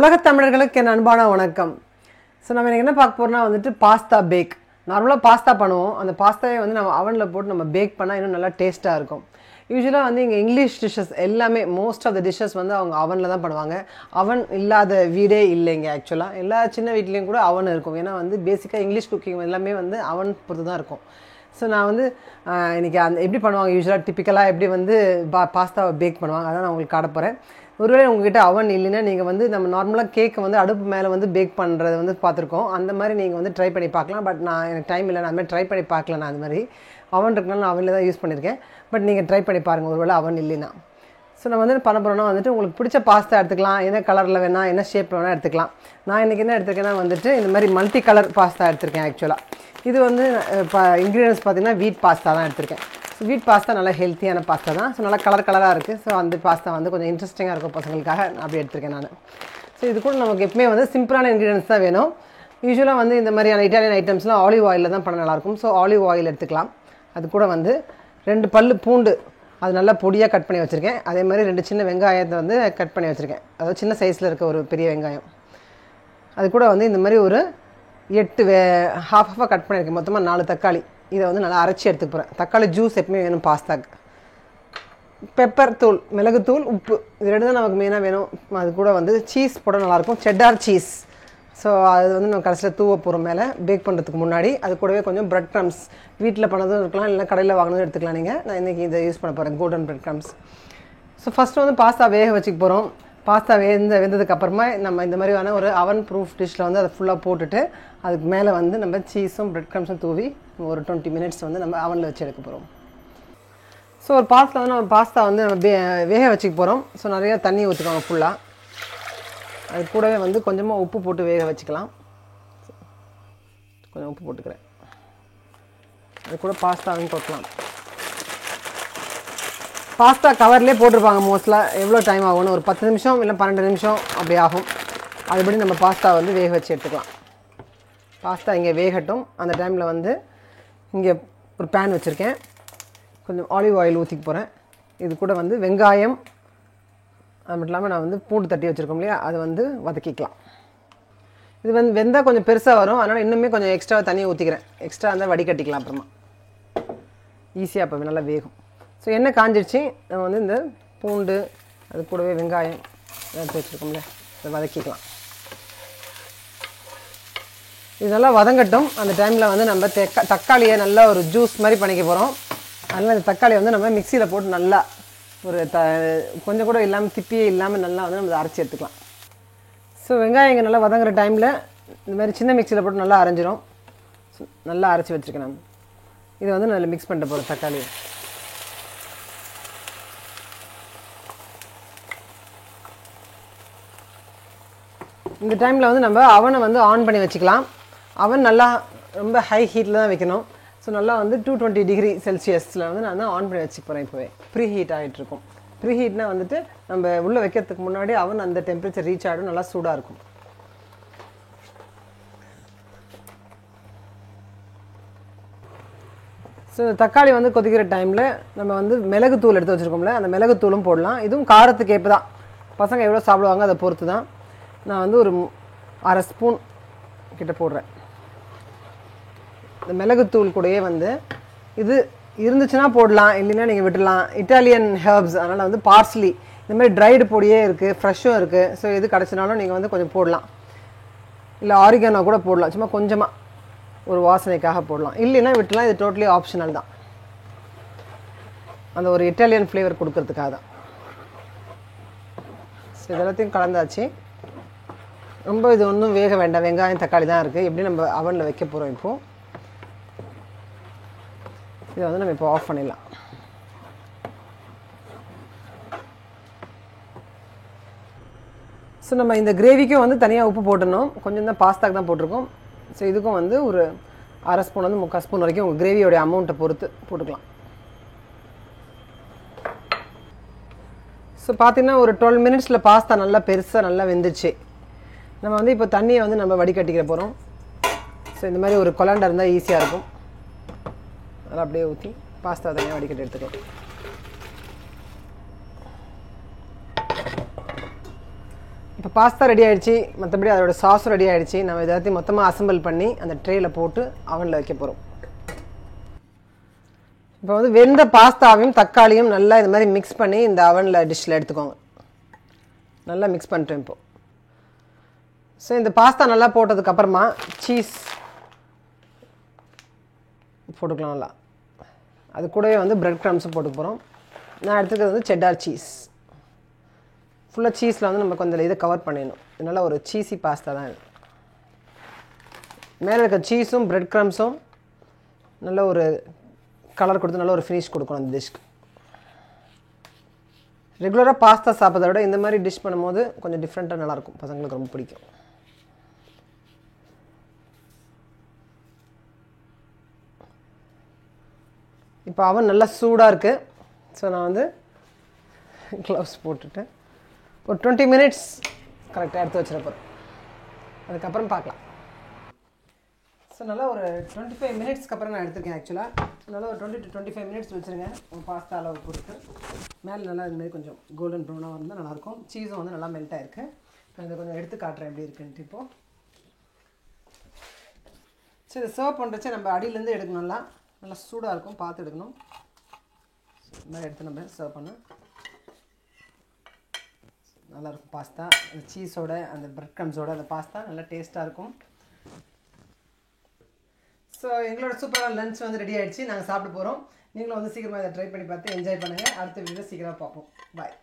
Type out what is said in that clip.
உலகத் தமிழர்களுக்கு என் அன்பான வணக்கம். ஸோ நம்ம எனக்கு என்ன பார்க்க போகிறோம்னா வந்துட்டு பாஸ்தா பேக். நார்மலாக பாஸ்தா பண்ணுவோம். அந்த பாஸ்தாவே வந்து நம்ம அவனில் போட்டு நம்ம பேக் பண்ணால் இன்னும் நல்லா டேஸ்ட்டாக இருக்கும். யூஸ்வலாக வந்து இங்கே இங்கிலீஷ் டிஷ்ஷஸ் எல்லாமே மோஸ்ட் ஆஃப் த டிஷ்ஷஸ் வந்து அவங்க அவனில் தான் பண்ணுவாங்க. அவன் இல்லாத வீடே இல்லைங்க. ஆக்சுவலாக எல்லா சின்ன வீட்லேயும் கூட அவன் இருக்கும். ஏன்னா வந்து பேசிக்காக இங்கிலீஷ் குக்கிங் எல்லாமே வந்து அவன் பொறுத்து தான் இருக்கும். ஸோ நான் வந்து இன்றைக்கி அந்த எப்படி பண்ணுவாங்க யூஸ்வலாக டிப்பிக்கலாக எப்படி வந்து பாஸ்தாவை பேக் பண்ணுவாங்க அதான் நான் உங்களுக்கு காட்ட போகிறேன். ஒருவேளை உங்ககிட்ட அவன் இல்லைன்னா நீங்கள் வந்து நம்ம நார்மலாக கேக்கை வந்து அடுப்பு மேலே வந்து பேக் பண்ணுறது வந்து பார்த்துருக்கோம். அந்த மாதிரி நீங்கள் வந்து ட்ரை பண்ணி பார்க்கலாம். பட் நான் எனக்கு டைம் இல்லை, நான் அது மாதிரி ட்ரை பண்ணி பார்க்கல. நான் அது மாதிரி அவன் இருக்கனால நான் அவனில் தான் யூஸ் பண்ணியிருக்கேன். பட் நீங்கள் ட்ரை பண்ணி பாருங்கள் ஒருவேளை அவன் இல்லைன்னா. ஸோ நம்ம வந்து பண்ண போகிறோன்னா வந்துட்டு உங்களுக்கு பிடிச்ச பாஸ்தா எடுத்துக்கலாம். என்ன கலரில் வேணால் என்ன ஷேப்பில் வேணால் எடுத்துக்கலாம். நான் இன்றைக்கி என்ன எடுத்துருக்கேன்னா வந்துட்டு இந்த மாதிரி மல்டி கலர் பாஸ்தா எடுத்திருக்கேன். ஆக்சுவலாக இது வந்து இப்போ இன்க்ரீடியன்ஸ் பார்த்திங்கன்னா வீட் பாஸ்தா தான் எடுத்திருக்கேன். ஸோ வீட் பாஸ்தா நல்லா ஹெல்த்தியான பாஸ்தா தான். ஸோ நல்லா கலராக இருக்குது. ஸோ அந்த பாஸ்தா வந்து கொஞ்சம் இன்ட்ரெஸ்டிங்காக இருக்கும் பசங்களுக்காக அப்படி எடுத்திருக்கேன் நான். ஸோ இது கூட நமக்கு எப்பவுமே வந்து சிம்பிளான இன்க்ரீடியன்ஸ் தான் வேணும். யூஸ்வலாக வந்து இந்த மாதிரியான இட்டாலியன் ஐட்டம்ஸ்லாம் ஆலிவ் ஆயிலில் தான் பண்ண நல்லாயிருக்கும். ஸோ ஆலிவ் ஆயில் எடுத்துக்கலாம். அது கூட வந்து 2 பல்லு பூண்டு அது நல்லா பொடியாக கட் பண்ணி வச்சுருக்கேன். அதே மாதிரி 2 சின்ன வெங்காயத்தை வந்து கட் பண்ணி வச்சுருக்கேன். அதாவது சின்ன சைஸில் இருக்க ஒரு பெரிய வெங்காயம். அது கூட வந்து இந்த மாதிரி ஒரு 8 ஹாஃபாக கட் பண்ணியிருக்கேன். மொத்தமாக 4 தக்காளி. இதை வந்து நல்லா அரைச்சி எடுத்துக்க போகிறேன். தக்காளி ஜூஸ் எப்பவுமே வேணும் பாஸ்தாக்கு. பெப்பர் தூள், மிளகுத்தூள், உப்பு இது 2 தான் நமக்கு மெயினாக வேணும். அது கூட வந்து சீஸ் போட நல்லாயிருக்கும், செட்டார் சீஸ். ஸோ அது வந்து நம்ம கடைசியில் தூவ போகிறோம் மேலே பேக் பண்ணுறதுக்கு முன்னாடி. அது கூடவே கொஞ்சம் பிரெட் க்ரம்ஸ் வீட்டில் பண்ணதும் இருக்கலாம், இல்லை கடையில் வாங்கினதும் எடுத்துக்கலாம். நீங்கள் நான் இன்றைக்கி இதை யூஸ் பண்ண போகிறேன், golden bread crumbs. So first வந்து பாஸ்தா வேக வச்சுக்க போகிறோம். பாஸ்தா வெந்ததுக்கப்புறமா நம்ம இந்த மாதிரியான ஒரு அவன் ப்ரூஃப் டிஷ்ஷில் வந்து அதை ஃபுல்லாக போட்டுட்டு அதுக்கு மேலே வந்து நம்ம சீஸும் பிரெட் க்ரம்ஸும் தூவி ஒரு 20 மினிட்ஸ் வந்து நம்ம அவனில் வச்சு எடுக்க போகிறோம். ஸோ ஒரு பாஸ்தா வந்து நம்ம வேக வச்சுக்க போகிறோம். ஸோ நிறையா தண்ணி ஊற்றிக்கோங்க ஃபுல்லாக. அது கூடவே வந்து கொஞ்சமாக உப்பு போட்டு வேக வச்சுக்கலாம். கொஞ்சம் உப்பு போட்டுக்கிறேன். அது கூட பாஸ்தாவையும் போட்டுக்கலாம். பாஸ்தா கவர்லேயே போட்டிருப்பாங்க மோஸ்ட்லாக. எவ்வளோ டைம் ஆகும்னு ஒரு 10 நிமிஷம் இல்லை 12 நிமிஷம் அப்படி ஆகும். அதுபடி நம்ம பாஸ்தா வந்து வேக வச்சு எடுத்துக்கலாம். பாஸ்தா இங்கே வேகட்டும். அந்த டைமில் வந்து இங்கே ஒரு பேன் வச்சுருக்கேன். கொஞ்சம் ஆலிவ் ஆயில் ஊற்றிக்க போகிறேன். இது கூட வந்து வெங்காயம் அது மட்டும் இல்லாமல் நான் வந்து பூண்டு தட்டி வச்சுருக்கோம் இல்லையா, அதை வந்து வதக்கிக்கலாம். இது வந்து வெந்தால் கொஞ்சம் பெருசாக வரும். அதனால் இன்னுமே கொஞ்சம் எக்ஸ்ட்ராவாக தண்ணியை ஊற்றிக்கிறேன். எக்ஸ்ட்ரா இருந்தால் வடிகட்டிக்கலாம் அப்புறமா. ஈஸியாக அப்போ நல்லா வேகும். ஸோ எண்ணெய் காஞ்சிடுச்சு. நம்ம வந்து இந்த பூண்டு அது கூடவே வெங்காயம் எடுத்து வச்சுருக்கோம்ல, அதை வதக்கிக்கலாம். இது நல்லா வதங்கட்டும். அந்த டைமில் வந்து நம்ம தக்காளியை நல்லா ஒரு ஜூஸ் மாதிரி பண்ணிக்க போகிறோம். அதனால் இந்த தக்காளியை வந்து நம்ம மிக்சியில் போட்டு நல்லா ஒரு கொஞ்சம் கூட இல்லாமல் திப்பியே இல்லாமல் நல்லா வந்து நம்ம அரைச்சி எடுத்துக்கலாம். ஸோ வெங்காயம் இங்கே நல்லா வதங்குற டைமில் இந்த மாதிரி சின்ன மிக்சியில் போட்டு நல்லா அரைஞ்சிரும். நல்லா அரைச்சி வச்சுருக்கேன் நான். இதை வந்து நல்லா மிக்ஸ் பண்ணிட்டு போகிறேன் தக்காளியை. இந்த டைமில் வந்து நம்ம அவனை வந்து ஆன் பண்ணி வச்சுக்கலாம். அவன் நல்லா ரொம்ப ஹை ஹீட்டில் தான் வைக்கணும். ஸோ நல்லா வந்து 220 டிகிரி செல்சியஸில் வந்து நான் தான் ஆன் பண்ணி வச்சுக்க போகிறேன். இப்போவே ப்ரீ ஹீட் ஆகிட்டுருக்கும். ப்ரீ ஹீட்னால் வந்துட்டு நம்ம உள்ளே வைக்கிறதுக்கு முன்னாடி அவன் அந்த டெம்பரேச்சர் ரீச் ஆகிடும், நல்லா சூடாக இருக்கும். ஸோ தக்காளி வந்து கொதிக்கிற டைமில் நம்ம வந்து மிளகுத்தூள் எடுத்து வச்சுருக்கோம்ல, அந்த மிளகுத்தூளும் போடலாம். இதுவும் காரத்துக்கு ஏற்ப தான், பசங்க எவ்வளோ சாப்பிடுவாங்க அதை பொறுத்து தான். நான் வந்து ஒரு 1/2 ஸ்பூன் கிட்ட போடுறேன். இந்த மிளகுத்தூள் கூடயே வந்து இது இருந்துச்சுன்னா போடலாம், இல்லைன்னா நீங்கள் விட்டுடலாம். இட்டாலியன் ஹெர்ப்ஸ், அதனால் வந்து பார்ஸ்லி இந்த மாதிரி ட்ரைடு பொடியே இருக்குது, ஃப்ரெஷ்ஷும் இருக்குது. ஸோ எது கிடச்சினாலும் நீங்கள் வந்து கொஞ்சம் போடலாம். இல்லை ஆரிகானோ கூட போடலாம், சும்மா கொஞ்சமாக ஒரு வாசனைக்காக போடலாம். இல்லைன்னா விட்டுலாம். இது டோட்டலி ஆப்ஷனல் தான், அந்த ஒரு இட்டாலியன் ஃப்ளேவர் கொடுக்கறதுக்காக தான். ஸோ இதெல்லாத்தையும் கலந்தாச்சு. ரொம்ப இது ஒன்றும் வேக வேண்டாம், வெங்காயம் தக்காளி தான் இருக்குது. எப்படி நம்ம அவனில் வைக்க போகிறோம் இப்போது. இதை வந்து நம்ம இப்போ ஆஃப் பண்ணிடலாம். ஸோ நம்ம இந்த கிரேவிக்கும் வந்து தனியாக உப்பு போட்டுடணும். கொஞ்சம் தான் பாஸ்தாக்கு தான் போட்டிருக்கோம். ஸோ இதுக்கும் வந்து ஒரு 1/2 ஸ்பூன் வந்து 3/4 ஸ்பூன் வரைக்கும் உங்கள் கிரேவியோடைய அமௌண்ட்டை பொறுத்து போட்டுக்கலாம். ஸோ பார்த்தீங்கன்னா ஒரு 12 மினிட்ஸில் பாஸ்தா நல்லா பெருசாக நல்லா வெந்துச்சு. நம்ம வந்து இப்போ தண்ணியை வந்து நம்ம வடிகட்டிக்கிற போகிறோம். ஸோ இந்த மாதிரி ஒரு கொலாண்டா இருந்தால் ஈஸியாக இருக்கும். அதெல்லாம் அப்படியே ஊற்றி பாஸ்தா தனியாக வடிகட்டி எடுத்துக்கலாம். இப்போ பாஸ்தா ரெடி ஆகிடுச்சு, மற்றபடி அதோட சாஸும் ரெடி ஆகிடுச்சு. நம்ம எல்லாத்தையும் மொத்தமாக அசம்பிள் பண்ணி அந்த ட்ரேயில் போட்டு அவனில் வைக்க போகிறோம். இப்போ வந்து வெந்த பாஸ்தாவையும் தக்காளியும் நல்லா இது மாதிரி மிக்ஸ் பண்ணி இந்த அவனில் டிஷ்ஷில் எடுத்துக்கோங்க. நல்லா மிக்ஸ் பண்ணிட்டேன் இப்போது. ஸோ இந்த பாஸ்தா நல்லா போட்டதுக்கப்புறமா சீஸ் போட்டுக்கலாம். நல்லா அது கூடவே வந்து பிரெட் க்ரம்ஸும் போட்டுக்க போகிறோம். நான் எடுத்துக்கிறது வந்து செட்டார் சீஸ். ஃபுல்லாக சீஸில் வந்து நம்ம கொஞ்சம் இதை கவர் பண்ணிடணும். இதனால் ஒரு சீஸி பாஸ்தா தான் இது. மேலே இருக்க சீஸும் பிரெட் க்ரம்ஸும் நல்ல ஒரு கலர் கொடுத்து நல்ல ஒரு ஃபினிஷ் கொடுக்கணும் அந்த டிஷ்க்கு. ரெகுலராக பாஸ்தா சாப்பிட்றத விட இந்த மாதிரி டிஷ் பண்ணும்போது கொஞ்சம் டிஃப்ரெண்ட்டாக நல்லாயிருக்கும். பசங்களுக்கு ரொம்ப பிடிக்கும். இப்போ அவன் நல்லா சூடாக இருக்குது. ஸோ நான் வந்து க்ளவுஸ் போட்டுட்டு ஒரு 20 மினிட்ஸ் கரெக்டாக எடுத்து வச்சுருப்போம். அதுக்கப்புறம் பார்க்கலாம். ஸோ நல்லா ஒரு 25 மினிட்ஸ்க்கு அப்புறம் நான் எடுத்துருக்கேன். ஆக்சுவலாக நல்லா ஒரு 20 to 25 மினிட்ஸ் வச்சுருங்க. ஒரு பாஸ்தா அளவு பொறுத்து மேலே நல்லா இதுமாதிரி கொஞ்சம் கோல்டன் ப்ரௌனாக இருந்தால் நல்லாயிருக்கும். சீஸும் வந்து நல்லா மெல்ட் ஆகிருக்கு. நான் இதை கொஞ்சம் எடுத்து காட்டுறேன் எப்படி இருக்குன்ட்டு. இப்போது சரி, இதை சர்வ் பண்ணுறச்சே நம்ம அடியிலேருந்து எடுக்கணும். நல்லா சூடாக இருக்கும், பார்த்து எடுக்கணும். இந்த மாதிரி எடுத்து நம்ம சர்வ் பண்ண நல்லாயிருக்கும். பாஸ்தா அந்த சீஸோட அந்த பிரெட் க்ரம்ஸோட அந்த பாஸ்தா நல்லா டேஸ்ட்டாக இருக்கும். ஸோ எங்களோட சூப்பரான லஞ்ச் வந்து ரெடி ஆகிடுச்சு. நாங்கள் சாப்பிட போகிறோம். நீங்களும் வந்து சீக்கிரமாக இதை ட்ரை பண்ணி பார்த்து என்ஜாய் பண்ணுங்கள். அடுத்த வீடியோ சீக்கிரமாக பார்ப்போம். பாய்.